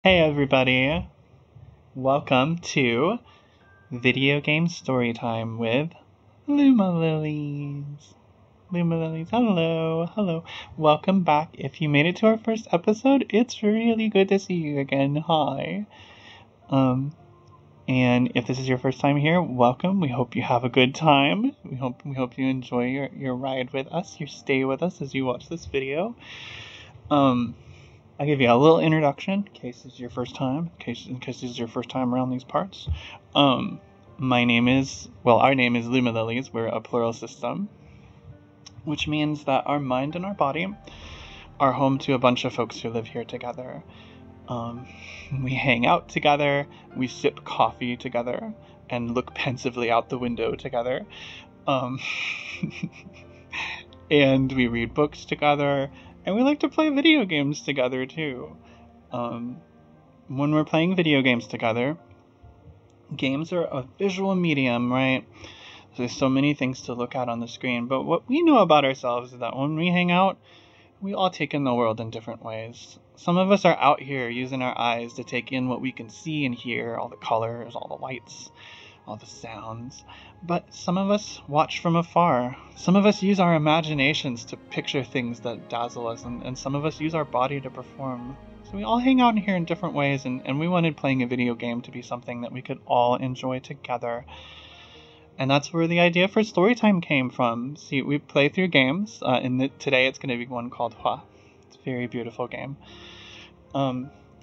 Hey everybody, welcome to Video Game Storytime with Lumalilies. Lumalilies, hello. Welcome back. If you made it to our first episode, it's really good to see you again. Hi. And if this is your first time here, welcome. We hope you have a good time. We hope you enjoy your ride with us, your stay with us as you watch this video. I'll give you a little introduction in case this is your first time. In case this is your first time around these parts. Our name is Lumalilies. We're a plural system, which means that our mind and our body are home to a bunch of folks who live here together. We hang out together, we sip coffee together, and look pensively out the window together. And we read books together, and we like to play video games together too. When we're playing video games together, games are a visual medium, right? There's so many things to look at on the screen, but what we know about ourselves is that when we hang out, we all take in the world in different ways. Some of us are out here using our eyes to take in what we can see and hear, all the colors, all the lights, all the sounds. But some of us watch from afar. Some of us use our imaginations to picture things that dazzle us, and some of us use our body to perform. So we all hang out in here in different ways, and we wanted playing a video game to be something that we could all enjoy together. And that's where the idea for Storytime came from. See, we play through games. Today it's going to be one called Hua. It's a very beautiful game.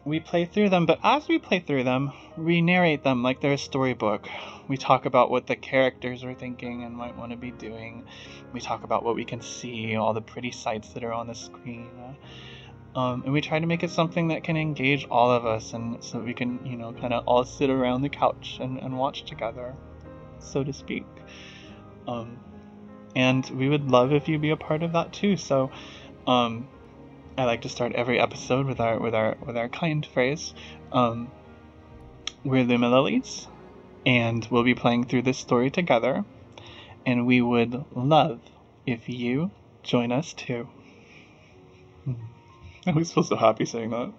We play through them, but as we play through them, we narrate them like they're a storybook. We talk about what the characters are thinking and might want to be doing. We talk about what we can see, all the pretty sights that are on the screen. And we try to make it something that can engage all of us, and so we can, kind of all sit around the couch and watch together, so to speak. And we would love if you be a part of that too. So I like to start every episode with our kind phrase. We're Lumalilies, and we'll be playing through this story together, and we would love if you join us too. I was so happy saying that.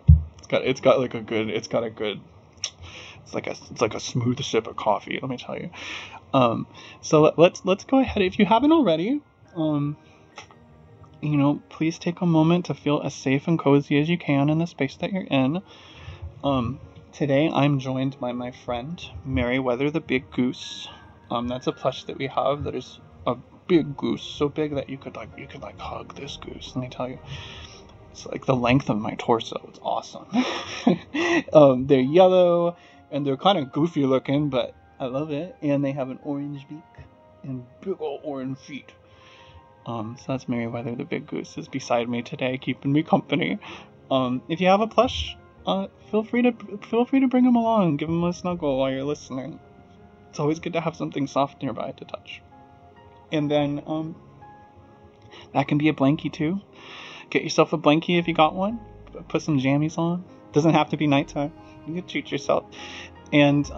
It's like a smooth sip of coffee, let me tell you. So let's go ahead. If you haven't already, please take a moment to feel as safe and cozy as you can in the space that you're in. Today I'm joined by my friend Merryweather the Big Goose. That's a plush that we have that is a big goose, so big that you could hug this goose. Let me tell you, it's like the length of my torso. It's awesome. They're yellow and they're kind of goofy looking, but I love it. And they have an orange beak and big old orange feet. So that's Merryweather the Big Goose is beside me today, keeping me company. If you have a plush, feel free to bring him along, give him a snuggle while you're listening. It's always good to have something soft nearby to touch. And then that can be a blankie too. Get yourself a blankie if you got one. Put some jammies on. Doesn't have to be nighttime. You can treat yourself. And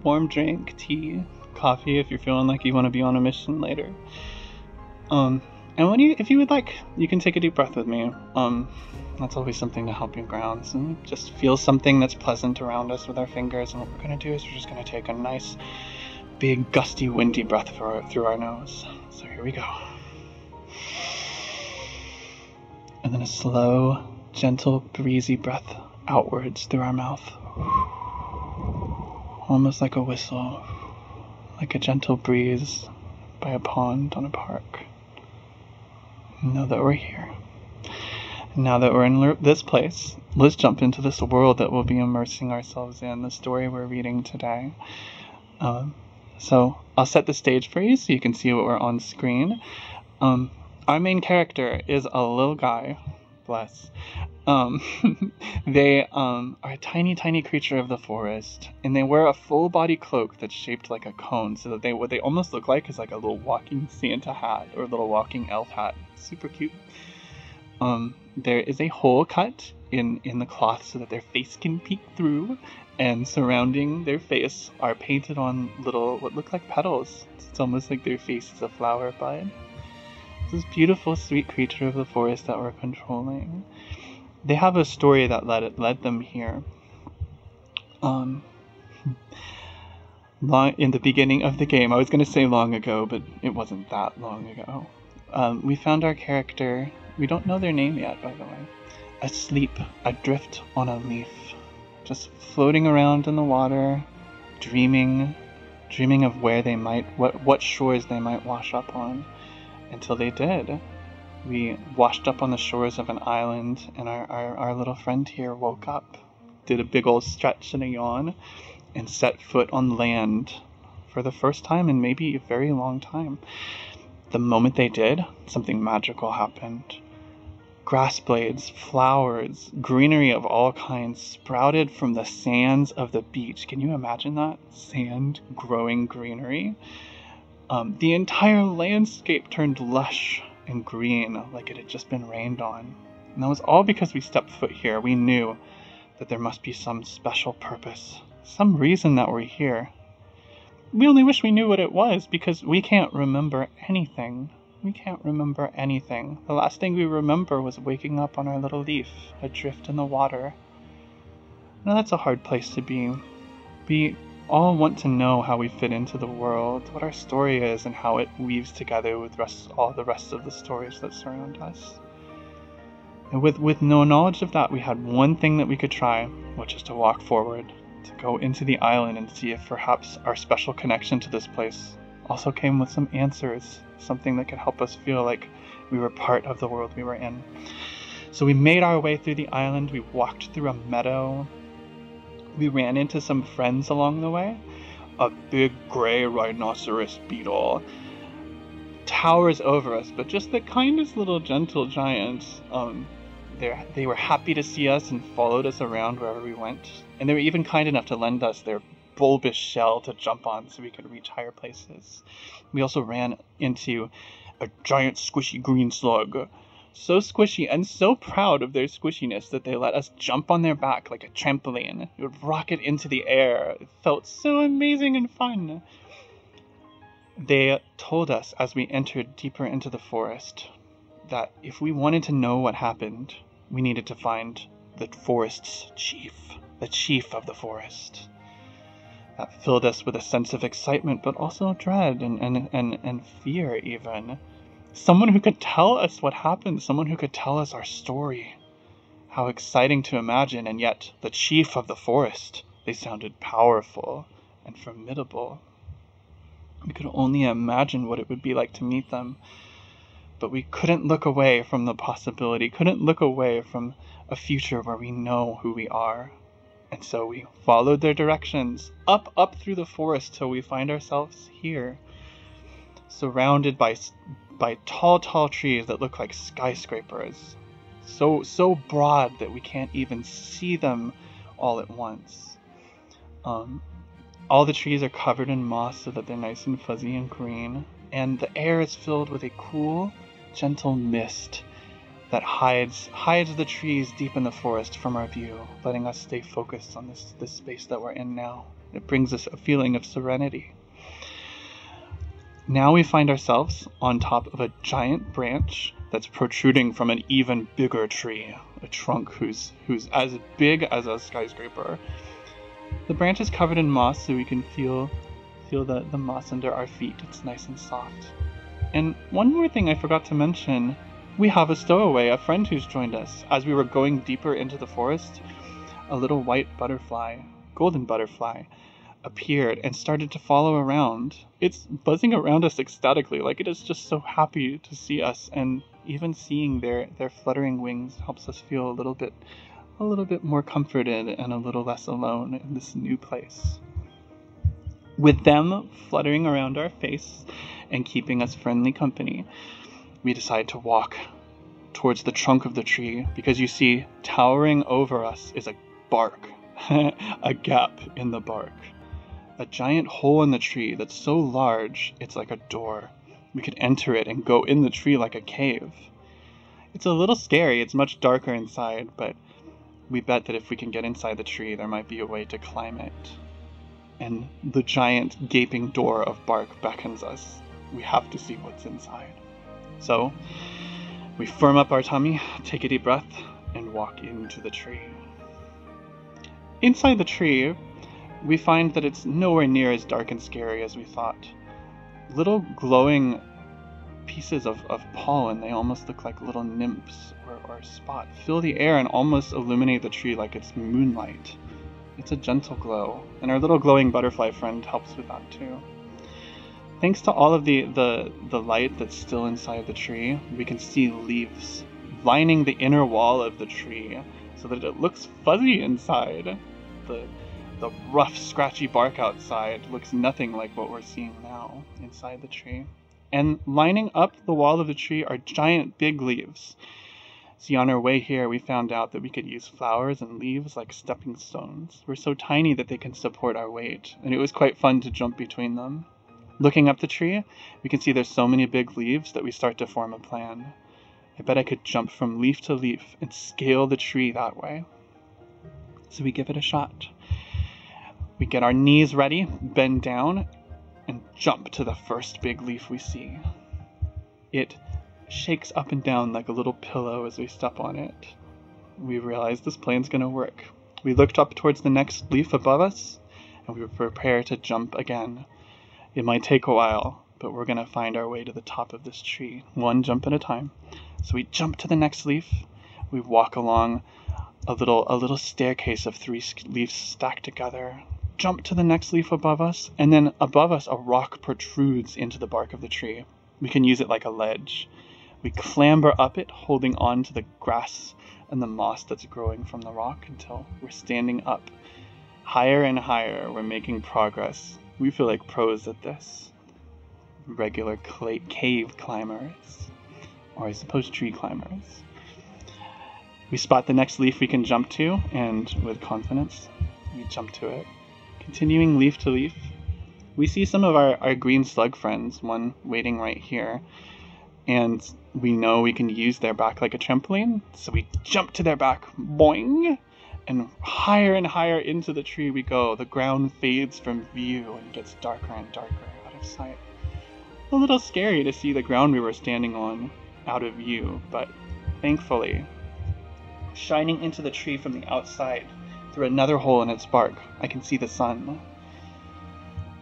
warm drink, tea, coffee if you're feeling like you want to be on a mission later. And if you would like, you can take a deep breath with me. That's always something to help you ground. So just feel something that's pleasant around us with our fingers. And what we're going to do is we're just going to take a nice, big, gusty, windy breath through our nose. So here we go. And then a slow, gentle, breezy breath outwards through our mouth. Almost like a whistle, like a gentle breeze by a pond on a park. Know that we're here. Now that we're in this place, let's jump into this world that we'll be immersing ourselves in, the story we're reading today. So I'll set the stage for you so you can see what we're on screen. Our main character is a little guy, bless. They are a tiny, tiny creature of the forest, and they wear a full body cloak that's shaped like a cone, so that what they almost look like is like a little walking Santa hat or a little walking elf hat. Super cute. There is a hole cut in the cloth so that their face can peek through, and surrounding their face are painted on what look like petals. It's almost like their face is a flower bud. This beautiful, sweet creature of the forest that we're controlling. They have a story that led them here. Um, in the beginning of the game, I was going to say long ago, but it wasn't that long ago. We found our character. We don't know their name yet, by the way. Asleep, adrift on a leaf, just floating around in the water, dreaming of where they might, what shores they might wash up on. Until they did. We washed up on the shores of an island, and our little friend here woke up, did a big old stretch and a yawn, and set foot on land for the first time in maybe a very long time. The moment they did, something magical happened. Grass blades, flowers, greenery of all kinds sprouted from the sands of the beach. Can you imagine that? Sand growing greenery. The entire landscape turned lush and green like it had just been rained on. And that was all because we stepped foot here. We knew that there must be some special purpose, some reason that we're here. We only wish we knew what it was, because we can't remember anything. We can't remember anything. The last thing we remember was waking up on our little leaf, adrift in the water. Now that's a hard place to be. We all want to know how we fit into the world, what our story is, and how it weaves together with all the rest of the stories that surround us. And with no knowledge of that, we had one thing that we could try, which is to walk forward, to go into the island and see if perhaps our special connection to this place also came with some answers, something that could help us feel like we were part of the world we were in. So we made our way through the island. We walked through a meadow. We ran into some friends along the way. A big gray rhinoceros beetle towers over us, but just the kindest little gentle giant. They were happy to see us and followed us around wherever we went. And they were even kind enough to lend us their bulbous shell to jump on so we could reach higher places. We also ran into a giant squishy green slug. So squishy and so proud of their squishiness that they let us jump on their back like a trampoline. It would rocket into the air. It felt so amazing and fun. They told us as we entered deeper into the forest that if we wanted to know what happened, we needed to find the forest's chief, the chief of the forest. That filled us with a sense of excitement, but also dread and fear even. Someone who could tell us what happened, someone who could tell us our story. How exciting to imagine, and yet the chief of the forest, they sounded powerful and formidable. We could only imagine what it would be like to meet them, but we couldn't look away from the possibility, couldn't look away from a future where we know who we are. And so we followed their directions, up through the forest till we find ourselves here, surrounded by tall trees that look like skyscrapers, so broad that we can't even see them all at once. All the trees are covered in moss so that they're nice and fuzzy and green, and the air is filled with a cool, gentle mist that hides the trees deep in the forest from our view, letting us stay focused on this space that we're in now. It brings us a feeling of serenity. Now we find ourselves on top of a giant branch that's protruding from an even bigger tree, a trunk who's as big as a skyscraper. The branch is covered in moss, so we can feel the moss under our feet. It's nice and soft. And one more thing I forgot to mention, we have a stowaway, a friend who's joined us. As we were going deeper into the forest, a little white butterfly, golden butterfly, appeared and started to follow around. It's buzzing around us ecstatically, like it is just so happy to see us, and even seeing their fluttering wings helps us feel a little bit more comforted and a little less alone in this new place. With them fluttering around our face and keeping us friendly company, we decide to walk towards the trunk of the tree, because you see, towering over us is a bark, a gap in the bark. A giant hole in the tree that's so large, it's like a door. We could enter it and go in the tree like a cave. It's a little scary, it's much darker inside, but we bet that if we can get inside the tree, there might be a way to climb it. And the giant gaping door of bark beckons us. We have to see what's inside. So, we firm up our tummy, take a deep breath, and walk into the tree. Inside the tree, we find that it's nowhere near as dark and scary as we thought. Little glowing pieces of pollen, they almost look like little nymphs or spots, fill the air and almost illuminate the tree like it's moonlight. It's a gentle glow, and our little glowing butterfly friend helps with that too. Thanks to all of the light that's still inside the tree, we can see leaves lining the inner wall of the tree so that it looks fuzzy inside. The rough, scratchy bark outside looks nothing like what we're seeing now inside the tree. And lining up the wall of the tree are giant big leaves. See, on our way here, we found out that we could use flowers and leaves like stepping stones. We're so tiny that they can support our weight, and it was quite fun to jump between them. Looking up the tree, we can see there's so many big leaves that we start to form a plan. I bet I could jump from leaf to leaf and scale the tree that way. So we give it a shot. We get our knees ready, bend down, and jump to the first big leaf we see. It shakes up and down like a little pillow as we step on it. We realize this plan's gonna work. We looked up towards the next leaf above us, and we prepare to jump again. It might take a while, but we're gonna find our way to the top of this tree, one jump at a time. So we jump to the next leaf. We walk along a little staircase of 3 leaves stacked together. Jump to the next leaf above us, and then above us a rock protrudes into the bark of the tree. We can use it like a ledge. We clamber up it, holding on to the grass and the moss that's growing from the rock until we're standing up. Higher and higher, we're making progress. We feel like pros at this. Regular cave climbers, or I suppose tree climbers. We spot the next leaf we can jump to, and with confidence, we jump to it. Continuing leaf to leaf, we see some of our green slug friends, one waiting right here, and we know we can use their back like a trampoline, so we jump to their back, boing, and higher into the tree we go. The ground fades from view and gets darker and darker out of sight. A little scary to see the ground we were standing on out of view, but thankfully, shining into the tree from the outside, through another hole in its bark, I can see the sun.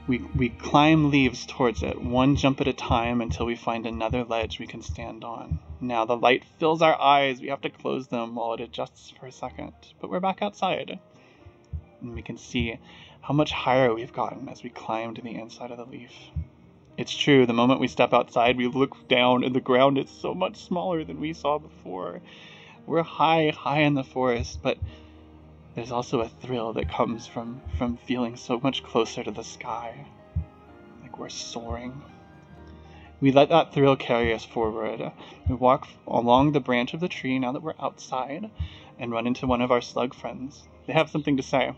We climb leaves towards it, one jump at a time until we find another ledge we can stand on. Now the light fills our eyes, we have to close them while it adjusts for a second, but we're back outside. And we can see how much higher we've gotten as we climb to the inside of the leaf. It's true, the moment we step outside, we look down and the ground is so much smaller than we saw before. We're high in the forest, but there's also a thrill that comes from feeling so much closer to the sky, like we're soaring. We let that thrill carry us forward. We walk along the branch of the tree now that we're outside and run into one of our slug friends. They have something to say.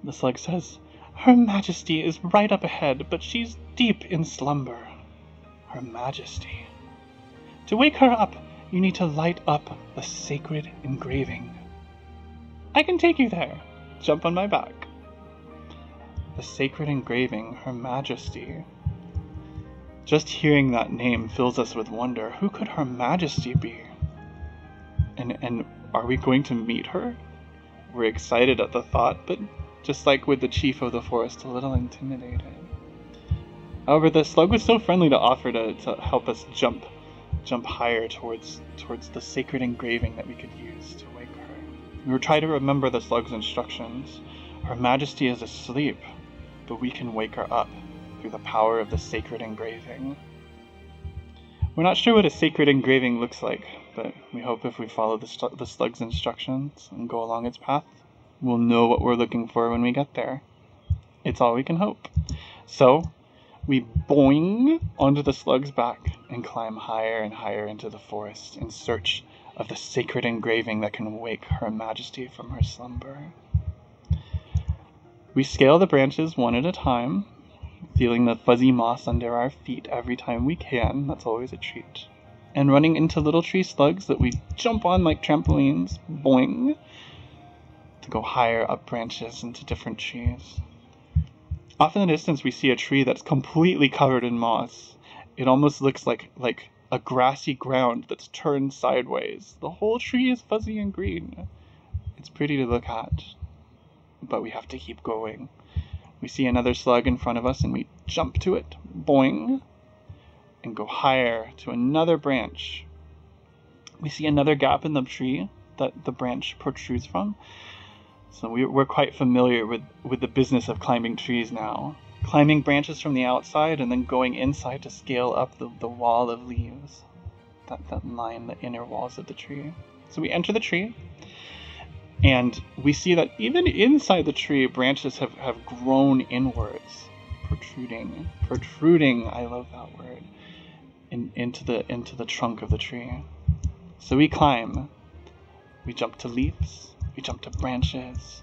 The slug says, "Her Majesty is right up ahead, but she's deep in slumber." Her Majesty. To wake her up, you need to light up the sacred engraving. I can take you there. Jump on my back. The sacred engraving, Her Majesty. Just hearing that name fills us with wonder. Who could Her Majesty be? And are we going to meet her? We're excited at the thought, but just like with the chief of the forest, a little intimidated. However, the slug was so friendly to offer to help us jump higher towards the sacred engraving that we could use to wake her. We were trying to remember the slug's instructions. Her Majesty is asleep, but we can wake her up through the power of the sacred engraving. We're not sure what a sacred engraving looks like, but we hope if we follow the slug's instructions and go along its path, we'll know what we're looking for when we get there. It's all we can hope. So, we boing onto the slug's back and climb higher and higher into the forest in search of the sacred engraving that can wake Her Majesty from her slumber. We scale the branches one at a time, feeling the fuzzy moss under our feet every time we can. That's always a treat. And running into little tree slugs that we jump on like trampolines, boing, to go higher up branches into different trees. Off in the distance, we see a tree that's completely covered in moss. It almost looks like a grassy ground that's turned sideways. The whole tree is fuzzy and green. It's pretty to look at. but we have to keep going. We see another slug in front of us and we jump to it, boing, and go higher to another branch. We see another gap in the tree that the branch protrudes from. So we're quite familiar with the business of climbing trees now. Climbing branches from the outside and then going inside to scale up the wall of leaves that line the inner walls of the tree. So we enter the tree, and we see that even inside the tree, branches have grown inwards, protruding, I love that word, into the trunk of the tree. So we climb, we jump to leaves, we jump to branches,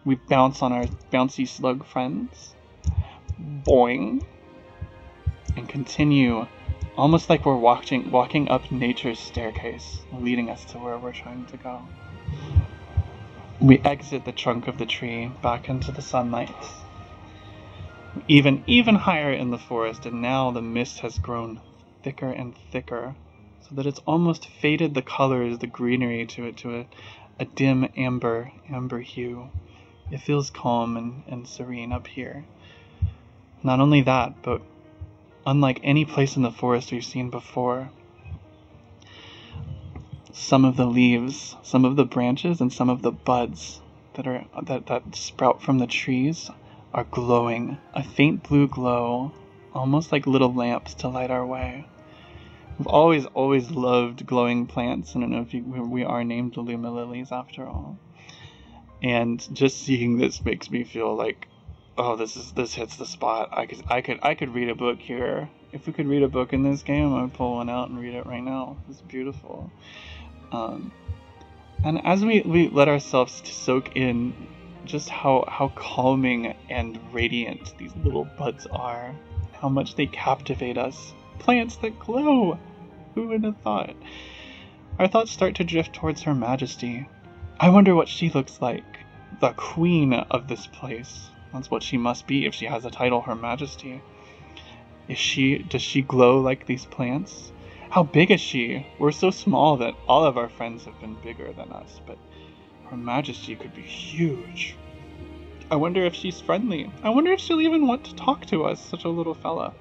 we bounce on our bouncy slug friends, boing, and continue almost like we're walking up nature's staircase, leading us to where we're trying to go. We exit the trunk of the tree back into the sunlight, even higher in the forest, and now the mist has grown thicker and thicker, so that it's almost faded the colors, the greenery to a dim amber hue. It feels calm and serene up here. Not only that, but unlike any place in the forest we've seen before, some of the leaves, some of the branches, and some of the buds that sprout from the trees are glowing, a faint blue glow, almost like little lamps to light our way. We've always loved glowing plants. I don't know if we are named the Lumalilies after all. And just seeing this makes me feel like, oh, this hits the spot. I could read a book here. If we could read a book in this game, I would pull one out and read it right now. It's beautiful. And as we let ourselves soak in just how calming and radiant these little buds are, how much they captivate us. Plants that glow! Who would have thought? Our thoughts start to drift towards Her Majesty. I wonder what she looks like. The queen of this place. That's what she must be if she has a title, Her Majesty. Does she glow like these plants? How big is she? We're so small that all of our friends have been bigger than us, but Her Majesty could be huge. I wonder if she's friendly. I wonder if she'll even want to talk to us, such a little fella.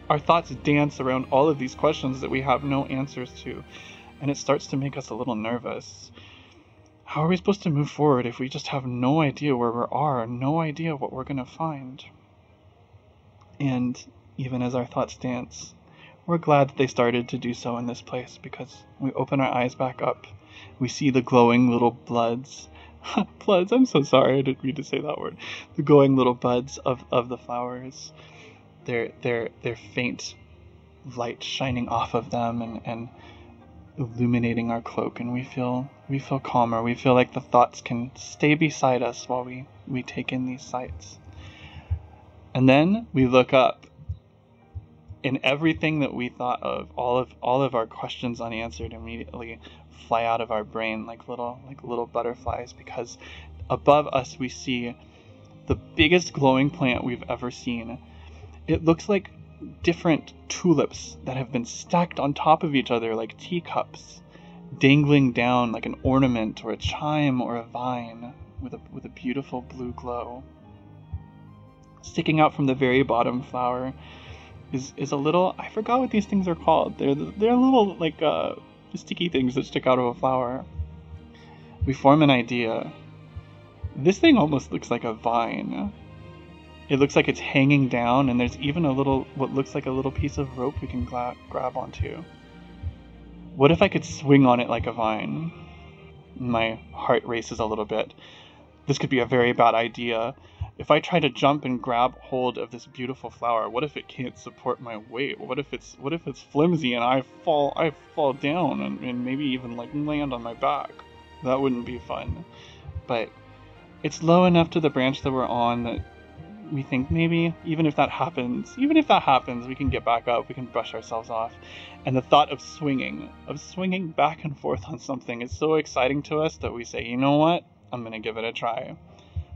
Our thoughts dance around all of these questions that we have no answers to, and it starts to make us a little nervous. How are we supposed to move forward if we just have no idea where we are, no idea what we're going to find? And even as our thoughts dance, we're glad that they started to do so in this place, because we open our eyes back up. We see the glowing little buds. Buds, I'm so sorry, I didn't mean to say that word. The glowing little buds of the flowers. Their faint light shining off of them and illuminating our cloak, and we feel calmer. We feel like the thoughts can stay beside us while we take in these sights. And then we look up, and everything that we thought of, all of our questions unanswered, immediately fly out of our brain like little butterflies, because above us we see the biggest glowing plant we've ever seen. It looks like different tulips that have been stacked on top of each other like teacups, dangling down like an ornament or a chime or a vine with a beautiful blue glow. Sticking out from the very bottom flower is a little, I forgot what these things are called. They're little like sticky things that stick out of a flower. We form an idea. This thing almost looks like a vine. It looks like it's hanging down, and there's even what looks like a little piece of rope we can grab onto. What if I could swing on it like a vine? My heart races a little bit. This could be a very bad idea. If I try to jump and grab hold of this beautiful flower, what if it can't support my weight? What if it's flimsy and I fall down and maybe even like land on my back? That wouldn't be fun. But it's low enough to the branch that we're on that we think maybe even if that happens, we can get back up, we can brush ourselves off. And the thought of swinging back and forth on something is so exciting to us that we say, you know what? I'm going to give it a try.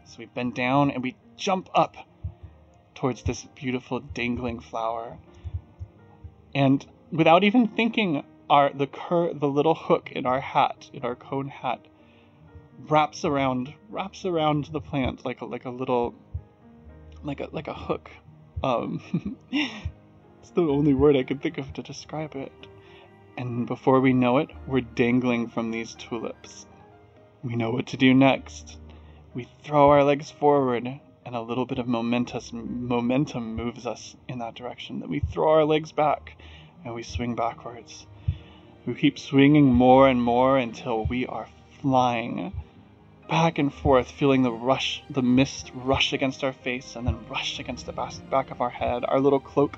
So we bend down and we jump up towards this beautiful dangling flower. And without even thinking, the little hook in our hat, in our cone hat, wraps around the plant like a little like a hook. It's the only word I could think of to describe it. And before we know it, we're dangling from these tulips. We know what to do next. We throw our legs forward, and a little bit of momentum moves us in that direction. Then we throw our legs back, and we swing backwards. We keep swinging more and more until we are flying back and forth, feeling the mist rush against our face and then rush against the back of our head, our little cloak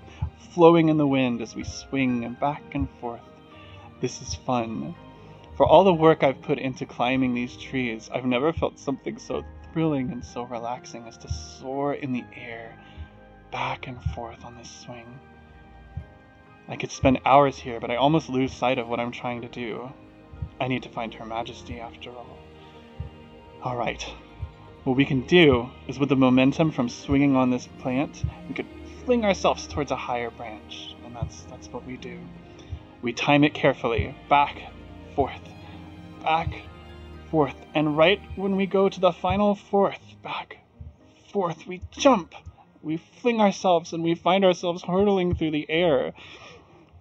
flowing in the wind as we swing back and forth. This is fun. For all the work I've put into climbing these trees, I've never felt something so thrilling and so relaxing as to soar in the air, back and forth on this swing. I could spend hours here, but I almost lose sight of what I'm trying to do. I need to find Her Majesty after all. Alright, what we can do is with the momentum from swinging on this plant, we could fling ourselves towards a higher branch, and that's what we do. We time it carefully, back, forth, and right when we go to the final fourth, back, forth, we jump. We fling ourselves and we find ourselves hurtling through the air.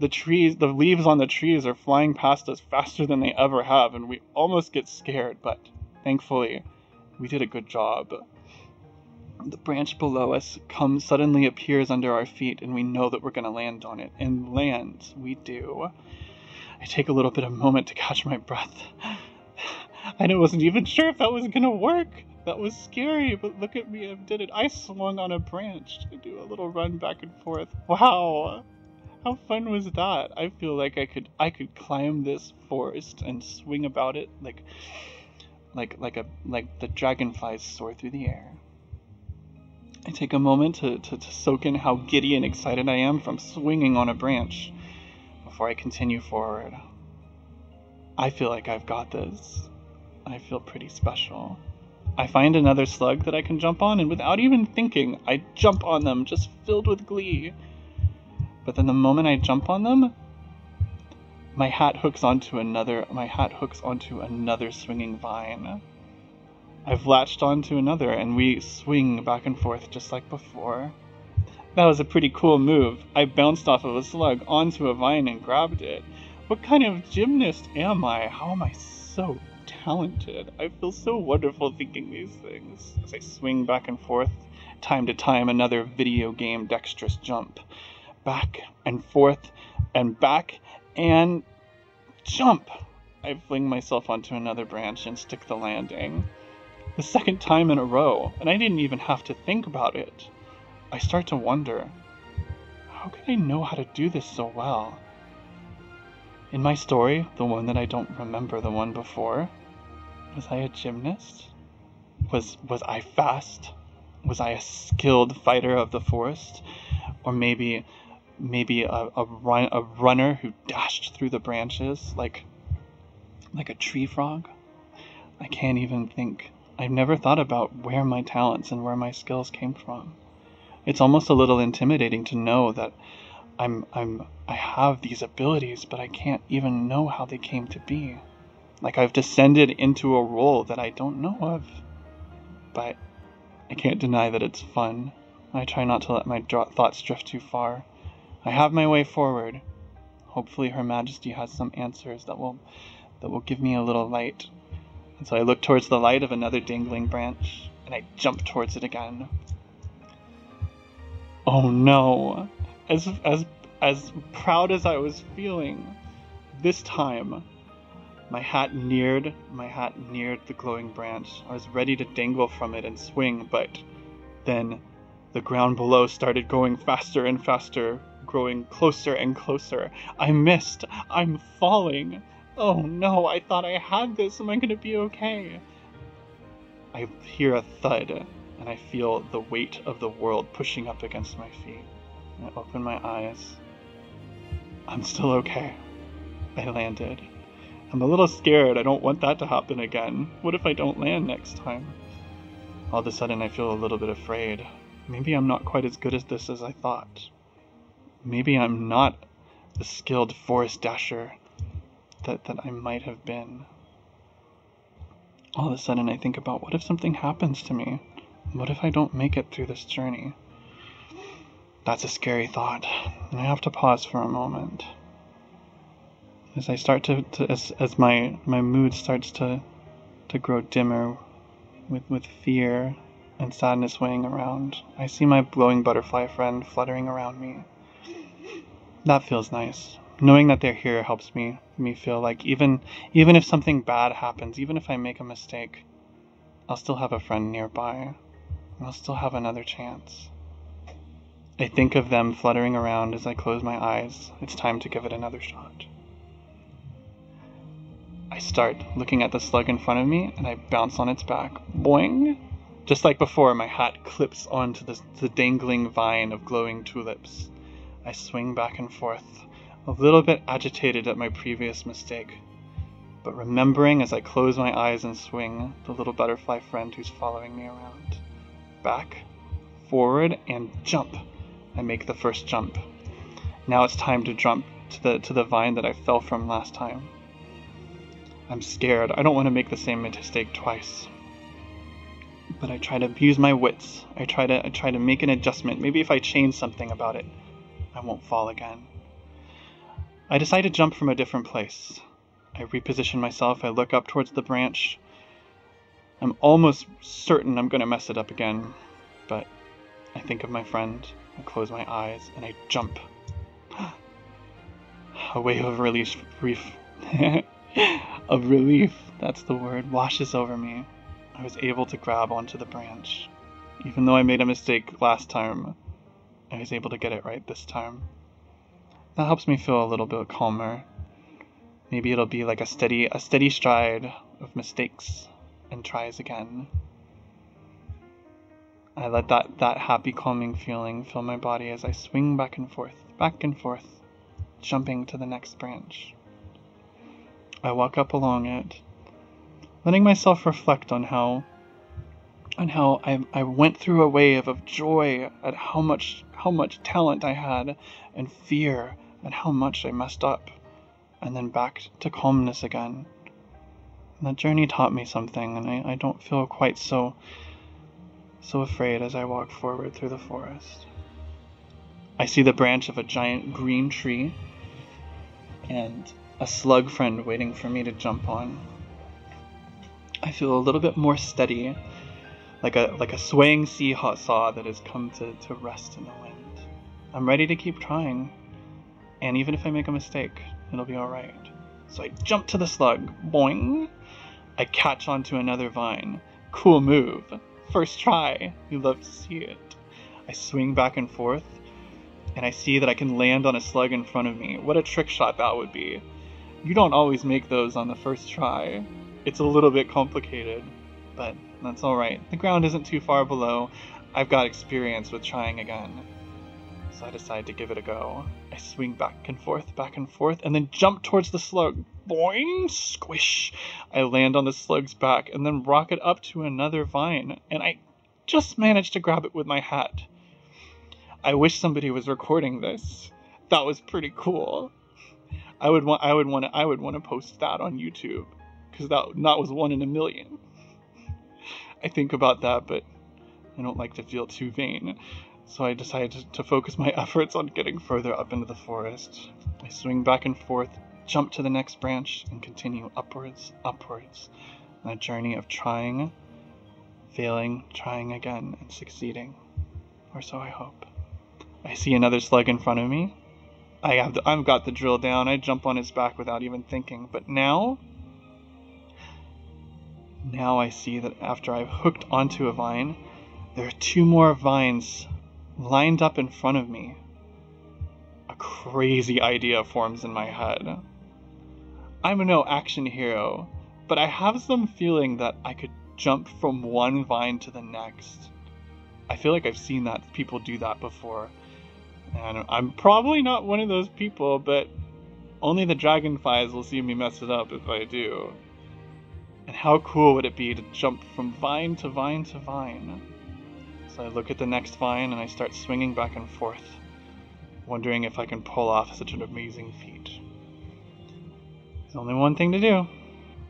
The leaves on the trees are flying past us faster than they ever have, and we almost get scared, but thankfully, we did a good job. The branch below us suddenly appears under our feet, and we know that we're going to land on it. And land, we do. I take a little bit of moment to catch my breath. I wasn't even sure if that was going to work. That was scary, but look at me, I did it. I swung on a branch to do a little run back and forth. Wow! How fun was that? I feel like I could climb this forest and swing about it like the dragonflies soar through the air. I take a moment to soak in how giddy and excited I am from swinging on a branch before I continue forward. I feel like I've got this. I feel pretty special. I find another slug that I can jump on, and without even thinking, I jump on them, just filled with glee. But then the moment I jump on them, my hat hooks onto another swinging vine. I've latched onto another, and we swing back and forth just like before. That was a pretty cool move. I bounced off of a slug onto a vine and grabbed it. What kind of gymnast am I? How am I so talented? I feel so wonderful thinking these things. As I swing back and forth, time to time, another video game dexterous jump. Back and forth and back and jump! I fling myself onto another branch and stick the landing. The second time in a row, and I didn't even have to think about it. I start to wonder, how could I know how to do this so well? In my story, the one that I don't remember, the one before, was I a gymnast? Was I fast? Was I a skilled fighter of the forest? Or maybe a runner who dashed through the branches like a tree frog? I can't even think. I've never thought about where my talents and where my skills came from. It's almost a little intimidating to know that I have these abilities, but I can't even know how they came to be. Like I've descended into a role that I don't know of. But I can't deny that it's fun. I try not to let my thoughts drift too far. I have my way forward. Hopefully Her Majesty has some answers that will give me a little light. And so I look towards the light of another dangling branch, and I jump towards it again. Oh no! As proud as I was feeling, this time, my hat neared the glowing branch. I was ready to dangle from it and swing, but then the ground below started going faster and faster, growing closer and closer. I missed! I'm falling! Oh no, I thought I had this. Am I going to be okay? I hear a thud, and I feel the weight of the world pushing up against my feet. I open my eyes. I'm still okay. I landed. I'm a little scared. I don't want that to happen again. What if I don't land next time? All of a sudden, I feel a little bit afraid. Maybe I'm not quite as good at this as I thought. Maybe I'm not the skilled forest dasher that I might have been. All of a sudden I think about, what if something happens to me? What if I don't make it through this journey? That's a scary thought, and I have to pause for a moment. As I start as my mood starts to grow dimmer with fear and sadness weighing around, I see my glowing butterfly friend fluttering around me. That feels nice. Knowing that they're here helps me feel like even if something bad happens, even if I make a mistake, I'll still have a friend nearby, and I'll still have another chance. I think of them fluttering around as I close my eyes. It's time to give it another shot. I start looking at the slug in front of me, and I bounce on its back. Boing! Just like before, my hat clips onto the dangling vine of glowing tulips. I swing back and forth, a little bit agitated at my previous mistake, but remembering as I close my eyes and swing the little butterfly friend who's following me around. Back, forward, and jump. I make the first jump. Now it's time to jump to the vine that I fell from last time. I'm scared. I don't want to make the same mistake twice. But I try to use my wits. I try to make an adjustment. Maybe if I change something about it, I won't fall again. I decide to jump from a different place. I reposition myself. I look up towards the branch. I'm almost certain I'm going to mess it up again, but I think of my friend. I close my eyes and I jump. A wave of relief, that's the word, washes over me. I was able to grab onto the branch. Even though I made a mistake last time, I was able to get it right this time. That helps me feel a little bit calmer. Maybe it'll be like a steady stride of mistakes and tries again. I let that happy, calming feeling fill my body as I swing back and forth, jumping to the next branch. I walk up along it, letting myself reflect on how I went through a wave of joy at how much talent I had, and fear at how much I messed up, and then back to calmness again. And that journey taught me something, and I don't feel quite so afraid as I walk forward through the forest. I see the branch of a giant green tree and a slug friend waiting for me to jump on. I feel a little bit more steady, like a swaying seesaw that has come to rest in the wind. I'm ready to keep trying, and even if I make a mistake, it'll be alright. So I jump to the slug. Boing! I catch onto another vine. Cool move. First try. You love to see it. I swing back and forth, and I see that I can land on a slug in front of me. What a trick shot that would be. You don't always make those on the first try. It's a little bit complicated, but that's alright. The ground isn't too far below. I've got experience with trying again. So I decide to give it a go. I swing back and forth, and then jump towards the slug. Boing! Squish! I land on the slug's back and then rocket up to another vine, and I just managed to grab it with my hat. I wish somebody was recording this. That was pretty cool. I would want to post that on YouTube, because that was 1 in a million. I think about that, but I don't like to feel too vain. So I decided to focus my efforts on getting further up into the forest. I swing back and forth, jump to the next branch, and continue upwards, on a journey of trying, failing, trying again, and succeeding. Or so I hope. I see another slug in front of me. I've got the drill down. I jump on its back without even thinking. But now I see that after I've hooked onto a vine, there are 2 more vines lined up in front of me. A crazy idea forms in my head. I'm no action hero, but I have some feeling that I could jump from one vine to the next. I feel like I've seen that people do that before. And I'm probably not one of those people, but only the dragonflies will see me mess it up if I do. And how cool would it be to jump from vine to vine to vine? So I look at the next vine and I start swinging back and forth, wondering if I can pull off such an amazing feat. There's only one thing to do.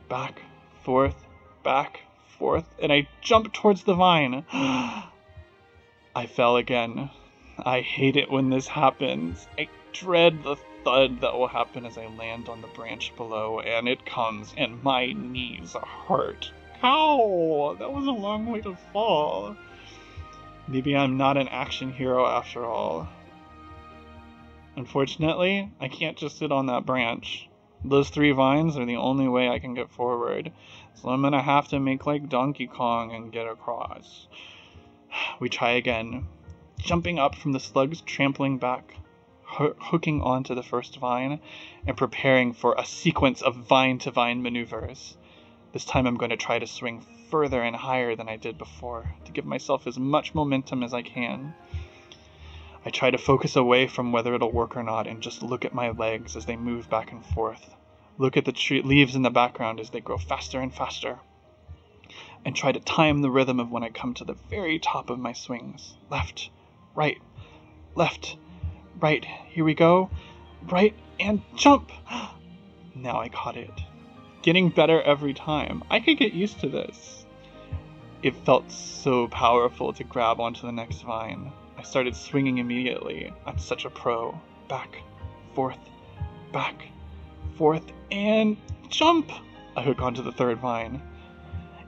Back, forth, back, forth, and I jump towards the vine. I fell again. I hate it when this happens. I dread the thud that will happen as I land on the branch below, and it comes, and my knees hurt. Ow! That was a long way to fall. Maybe I'm not an action hero after all. Unfortunately, I can't just sit on that branch. Those 3 vines are the only way I can get forward, so I'm gonna have to make like Donkey Kong and get across. We try again, jumping up from the slugs, trampling back, hooking onto the first vine, and preparing for a sequence of vine-to-vine maneuvers. This time I'm going to try to swing further and higher than I did before, to give myself as much momentum as I can. I try to focus away from whether it'll work or not and just look at my legs as they move back and forth. Look at the leaves in the background as they grow faster and faster. And try to time the rhythm of when I come to the very top of my swings. Left, right, left, right. Here we go. Right, and jump! Now I caught it. Getting better every time. I could get used to this. It felt so powerful to grab onto the next vine. I started swinging immediately. I'm such a pro. Back, forth, and jump! I hook onto the 3rd vine.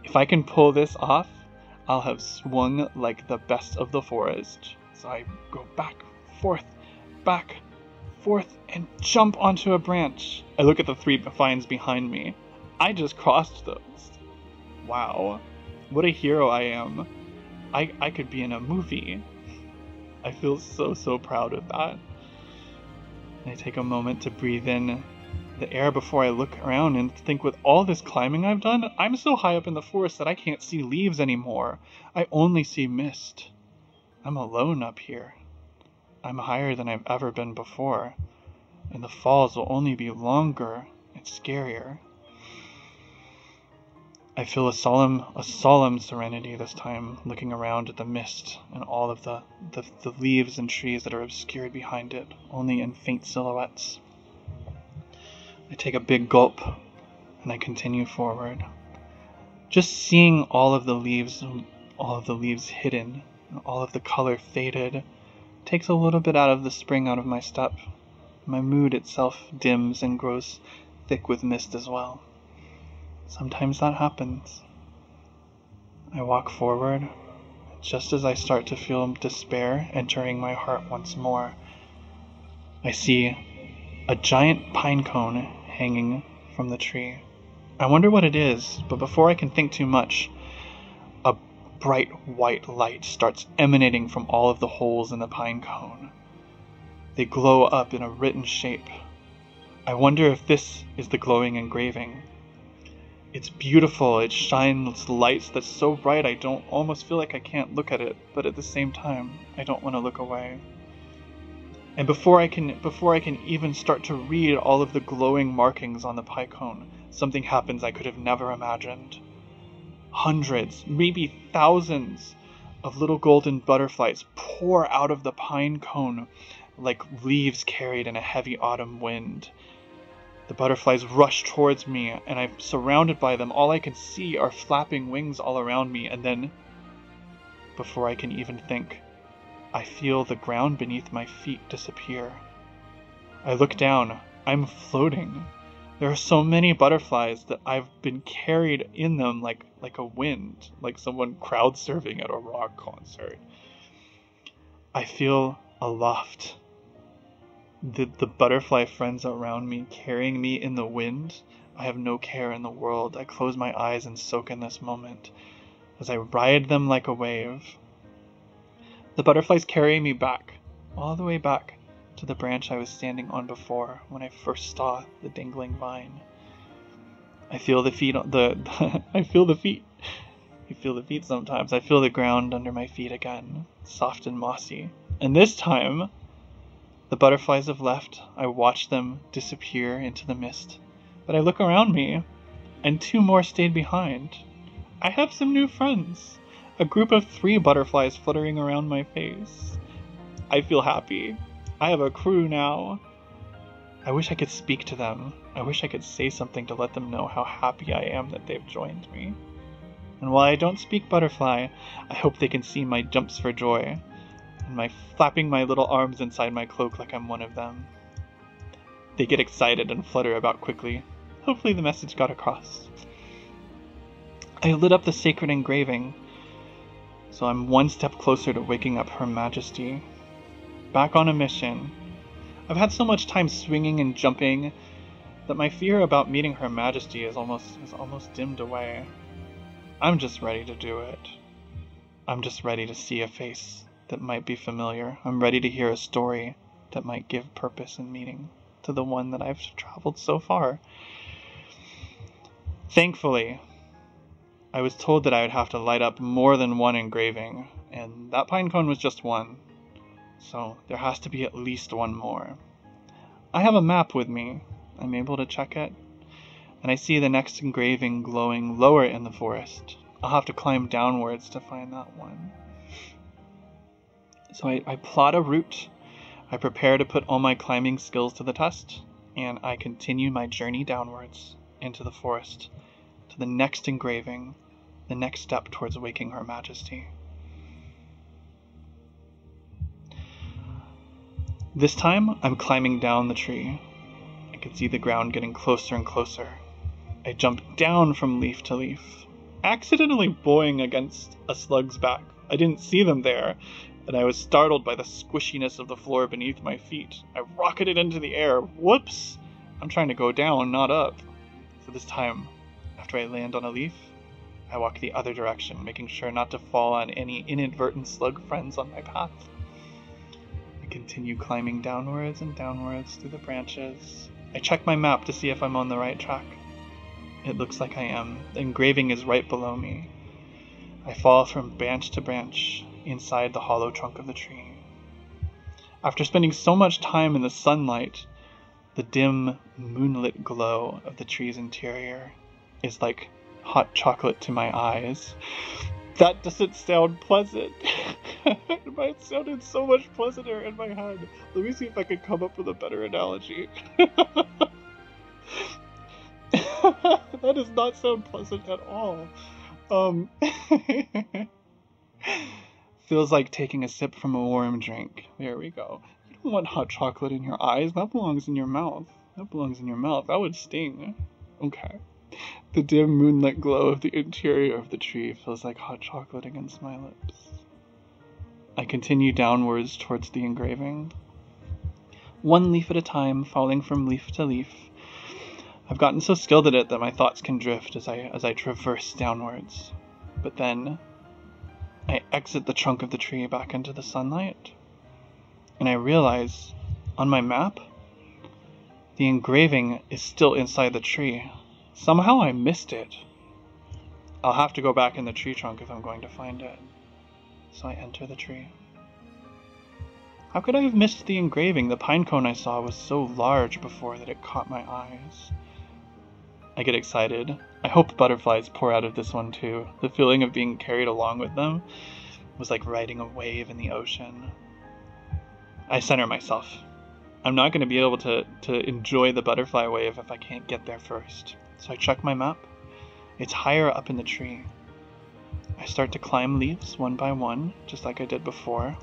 If I can pull this off, I'll have swung like the best of the forest. So I go back, forth, and jump onto a branch. I look at the 3 vines behind me. I just crossed those. Wow, what a hero I am. I could be in a movie. I feel so proud of that. I take a moment to breathe in the air before I look around and think, with all this climbing I've done, I'm so high up in the forest that I can't see leaves anymore. I only see mist. I'm alone up here. I'm higher than I've ever been before, and the falls will only be longer and scarier. I feel a solemn serenity this time, looking around at the mist and all of the leaves and trees that are obscured behind it, only in faint silhouettes. I take a big gulp, and I continue forward. Just seeing all of the leaves hidden, and all of the color faded, takes a little bit out of the spring out of my step. My mood itself dims and grows thick with mist as well. Sometimes that happens. I walk forward. Just as I start to feel despair entering my heart once more, I see a giant pine cone hanging from the tree. I wonder what it is, but before I can think too much, a bright white light starts emanating from all of the holes in the pine cone. They glow up in a written shape. I wonder if this is the glowing engraving. It's beautiful. It shines lights that's so bright I don't almost feel like I can't look at it, but at the same time, I don't want to look away. And before I can even start to read all of the glowing markings on the pine cone, something happens I could have never imagined. Hundreds, maybe thousands of little golden butterflies pour out of the pine cone like leaves carried in a heavy autumn wind. The butterflies rush towards me, and I'm surrounded by them. All I can see are flapping wings all around me, and then, before I can even think, I feel the ground beneath my feet disappear. I look down. I'm floating. There are so many butterflies that I've been carried in them like a wind, like someone crowd surfing at a rock concert. I feel aloft. The butterfly friends around me carrying me in the wind. I have no care in the world. I close my eyes and soak in this moment as I ride them like a wave. The butterflies carry me back, all the way back to the branch I was standing on before when I first saw the dangling vine. I feel the feet I feel the feet. You feel the feet sometimes. I feel the ground under my feet again, soft and mossy. And this time, the butterflies have left. I watch them disappear into the mist. But I look around me, and 2 more stayed behind. I have some new friends. A group of 3 butterflies fluttering around my face. I feel happy. I have a crew now. I wish I could speak to them. I wish I could say something to let them know how happy I am that they've joined me. And while I don't speak butterfly, I hope they can see my jumps for joy, and my flapping my little arms inside my cloak like I'm one of them. They get excited and flutter about quickly. Hopefully the message got across. I lit up the sacred engraving, so I'm one step closer to waking up Her Majesty. Back on a mission. I've had so much time swinging and jumping that my fear about meeting Her Majesty is almost dimmed away. I'm just ready to do it. I'm just ready to see a face that might be familiar. I'm ready to hear a story that might give purpose and meaning to the one that I've traveled so far. Thankfully, I was told that I would have to light up more than one engraving, and that pine cone was just one. So there has to be at least one more. I have a map with me. I'm able to check it, and I see the next engraving glowing lower in the forest. I'll have to climb downwards to find that one. So I plot a route. I prepare to put all my climbing skills to the test, and I continue my journey downwards into the forest to the next engraving, the next step towards waking Her Majesty. This time, I'm climbing down the tree. I can see the ground getting closer and closer. I jump down from leaf to leaf, accidentally boing against a slug's back. I didn't see them there, and I was startled by the squishiness of the floor beneath my feet. I rocketed into the air. Whoops! I'm trying to go down, not up. So this time, after I land on a leaf, I walk the other direction, making sure not to fall on any inadvertent slug friends on my path. I continue climbing downwards and downwards through the branches. I check my map to see if I'm on the right track. It looks like I am. The engraving is right below me. I fall from branch to branch inside the hollow trunk of the tree. After spending so much time in the sunlight, the dim, moonlit glow of the tree's interior is like hot chocolate to my eyes. That doesn't sound pleasant. It might sounded so much pleasanter in my head. Let me see if I can come up with a better analogy. That does not sound pleasant at all. Feels like taking a sip from a warm drink. There we go. You don't want hot chocolate in your eyes. That belongs in your mouth. That belongs in your mouth. That would sting. Okay. The dim moonlit glow of the interior of the tree feels like hot chocolate against my lips. I continue downwards towards the engraving. One leaf at a time, falling from leaf to leaf. I've gotten so skilled at it that my thoughts can drift as I traverse downwards. But then I exit the trunk of the tree back into the sunlight, and I realize on my map the engraving is still inside the tree. Somehow I missed it. I'll have to go back in the tree trunk if I'm going to find it. So I enter the tree. How could I have missed the engraving? The pine cone I saw was so large before that it caught my eyes. I get excited. I hope butterflies pour out of this one too. The feeling of being carried along with them was like riding a wave in the ocean. I center myself. I'm not going to be able to enjoy the butterfly wave if I can't get there first. So I check my map. It's higher up in the tree. I start to climb leaves one by one, just like I did before.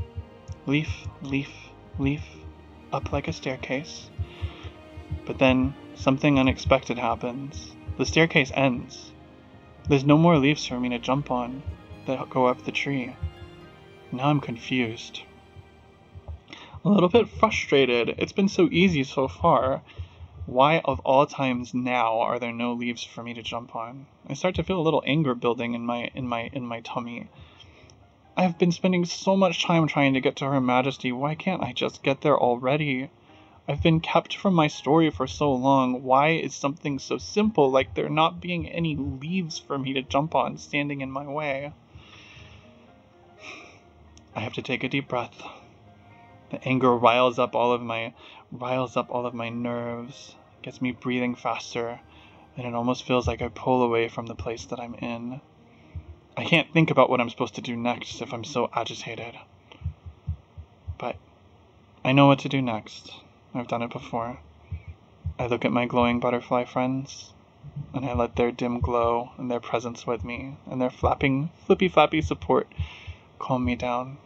Leaf, leaf, leaf, up like a staircase. But then something unexpected happens. The staircase ends. There's no more leaves for me to jump on that go up the tree. Now I'm confused. A little bit frustrated. It's been so easy so far. Why of all times now are there no leaves for me to jump on? I start to feel a little anger building in my tummy. I've been spending so much time trying to get to Her Majesty. Why can't I just get there already? I've been kept from my story for so long. Why is something so simple like there not being any leaves for me to jump on standing in my way? I have to take a deep breath. The anger riles up all of my nerves, gets me breathing faster, and it almost feels like I pull away from the place that I'm in. I can't think about what I'm supposed to do next if I'm so agitated. But I know what to do next. I've done it before. I look at my glowing butterfly friends. and I let their dim glow and their presence with me and their flippy flappy support calm me down.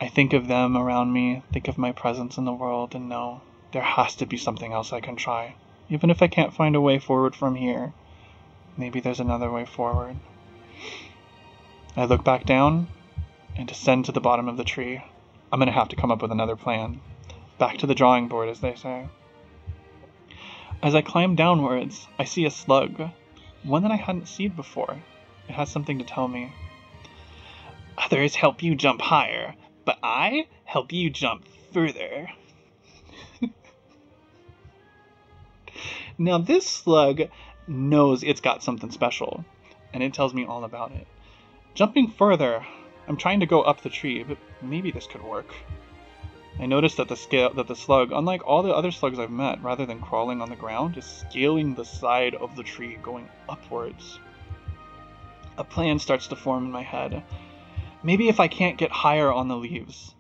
I think of them around me, think of my presence in the world, and know there has to be something else I can try. Even if I can't find a way forward from here, maybe there's another way forward. I look back down and descend to the bottom of the tree. I'm gonna have to come up with another plan. Back to the drawing board, as they say. As I climb downwards, I see a slug, one that I hadn't seen before. It has something to tell me. Others help you jump higher, but I help you jump further. Now this slug knows it's got something special, and it tells me all about it. Jumping further, I'm trying to go up the tree, but maybe this could work. I noticed that the slug, unlike all the other slugs I've met, rather than crawling on the ground, is scaling the side of the tree, going upwards. A plan starts to form in my head. Maybe if I can't get higher on the leaves,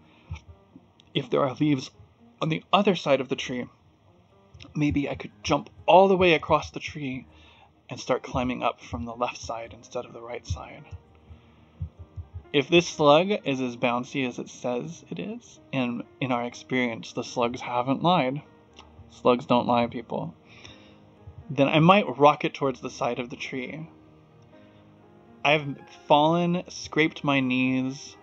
if there are leaves on the other side of the tree, maybe I could jump all the way across the tree and start climbing up from the left side instead of the right side. If this slug is as bouncy as it says it is, and in our experience the slugs haven't lied, slugs don't lie, people, then I might rocket towards the side of the tree. I've fallen, scraped my knees,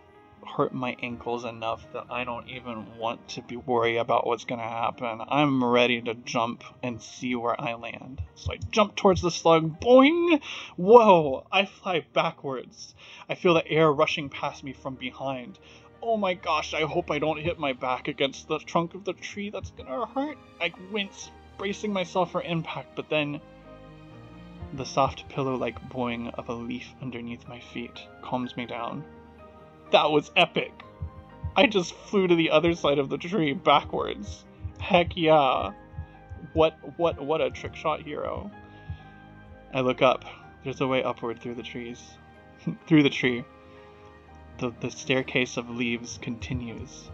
hurt my ankles enough that I don't even want to be worried about what's going to happen. I'm ready to jump and see where I land. So I jump towards the slug. Boing! Whoa! I fly backwards. I feel the air rushing past me from behind. Oh my gosh, I hope I don't hit my back against the trunk of the tree. That's gonna hurt. I wince, bracing myself for impact, but then the soft pillow-like boing of a leaf underneath my feet calms me down. That was epic. I just flew to the other side of the tree backwards. Heck yeah. What a trick shot hero. I look up. There's a way upward through the trees. Through the tree. The staircase of leaves continues.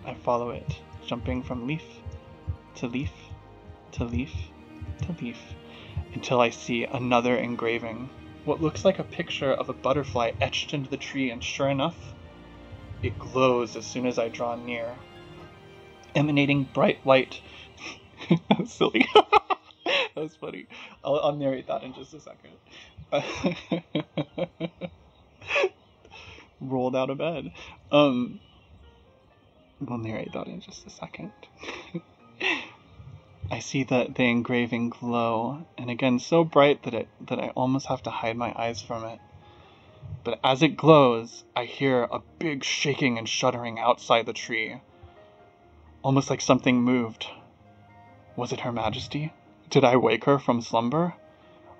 I follow it, jumping from leaf to leaf to leaf to leaf until I see another engraving. What looks like a picture of a butterfly etched into the tree, and sure enough, it glows as soon as I draw near, emanating bright light. That was silly. That was funny. I'll narrate that in just a second. Rolled out of bed. We'll narrate that in just a second. I see the engraving glow, and again so bright that I almost have to hide my eyes from it. But as it glows, I hear a big shaking and shuddering outside the tree. Almost like something moved. Was it Her Majesty? Did I wake her from slumber?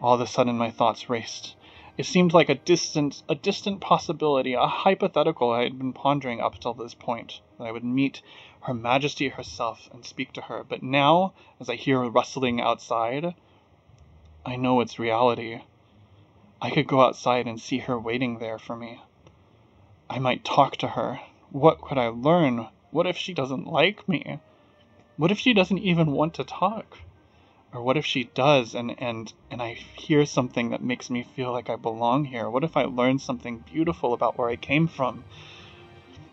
All of a sudden my thoughts raced. It seemed like a distant possibility, a hypothetical I had been pondering up till this point, that I would meet Her Majesty herself and speak to her. But now, as I hear a rustling outside, I know it's reality. I could go outside and see her waiting there for me. I might talk to her. What could I learn? What if she doesn't like me? What if she doesn't even want to talk? Or what if she does and I hear something that makes me feel like I belong here? What if I learn something beautiful about where I came from?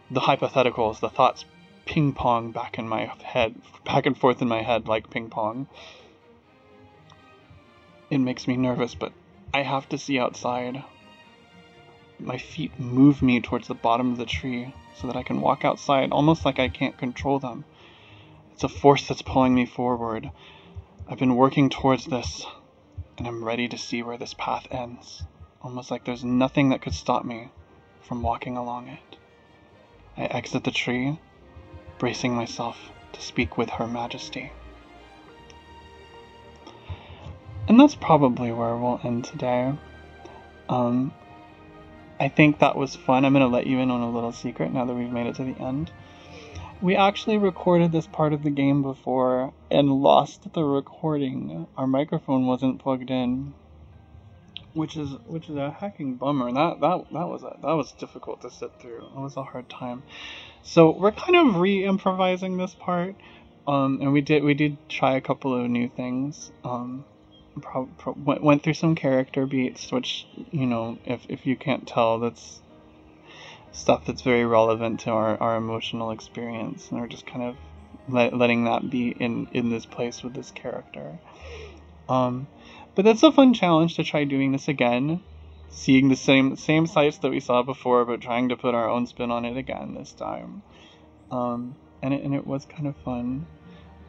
The hypotheticals, the thoughts ping-pong back in my head, back and forth in my head like ping-pong. It makes me nervous, but I have to see outside. My feet move me towards the bottom of the tree so that I can walk outside, almost like I can't control them. It's a force that's pulling me forward. I've been working towards this, and I'm ready to see where this path ends. Almost like there's nothing that could stop me from walking along it. I exit the tree, bracing myself to speak with Her Majesty. And that's probably where we'll end today. I think that was fun. I'm going to let you in on a little secret now that we've made it to the end. We actually recorded this part of the game before and lost the recording. Our microphone wasn't plugged in, which is a hecking bummer. That was difficult to sit through. It was a hard time. So we're kind of re-improvising this part, and we did try a couple of new things. went through some character beats, which, you know, if you can't tell, that's stuff that's very relevant to our emotional experience, and we're just kind of letting that be in this place with this character. But that's a fun challenge to try doing this again, seeing the same sights that we saw before, but trying to put our own spin on it again this time. And it was kind of fun.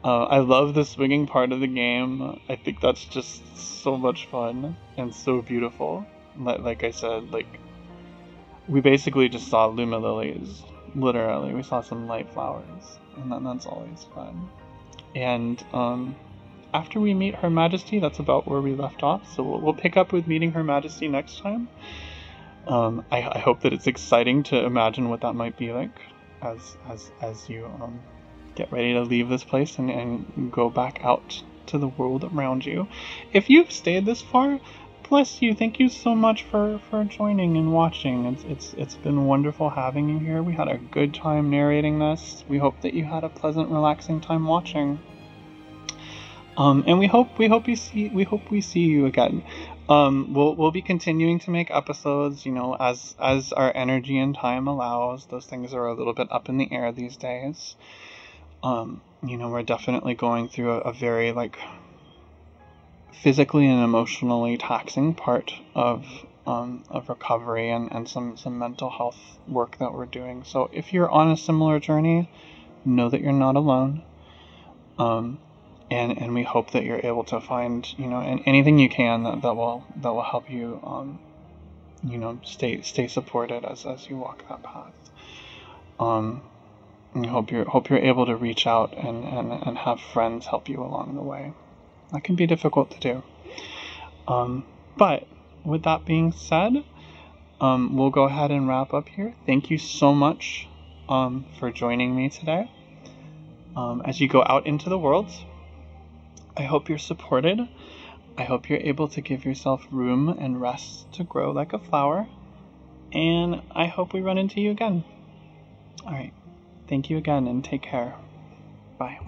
I love the swinging part of the game. I think that's just so much fun and so beautiful. Like I said, like, we basically just saw Lumalilies. Literally, we saw some light flowers, and that's always fun. And after we meet Her Majesty, that's about where we left off. So we'll pick up with meeting Her Majesty next time. I hope that it's exciting to imagine what that might be like as you get ready to leave this place and go back out to the world around you. If you've stayed this far, bless you. Thank you so much for joining and watching. It's been wonderful having you here. We had a good time narrating this. We hope that you had a pleasant, relaxing time watching. And we hope we see you again. We'll be continuing to make episodes, you know, as our energy and time allows. Those things are a little bit up in the air these days. You know, we're definitely going through a very, like, physically and emotionally taxing part of recovery and some mental health work that we're doing. So if you're on a similar journey, know that you're not alone. And we hope that you're able to find, you know, anything you can that will help you, you know, stay supported as you walk that path. And hope you're able to reach out and have friends help you along the way. That can be difficult to do. But with that being said, we'll go ahead and wrap up here. Thank you so much for joining me today. As you go out into the world, I hope you're supported. I hope you're able to give yourself room and rest to grow like a flower. And I hope we run into you again. All right. Thank you again, and take care. Bye.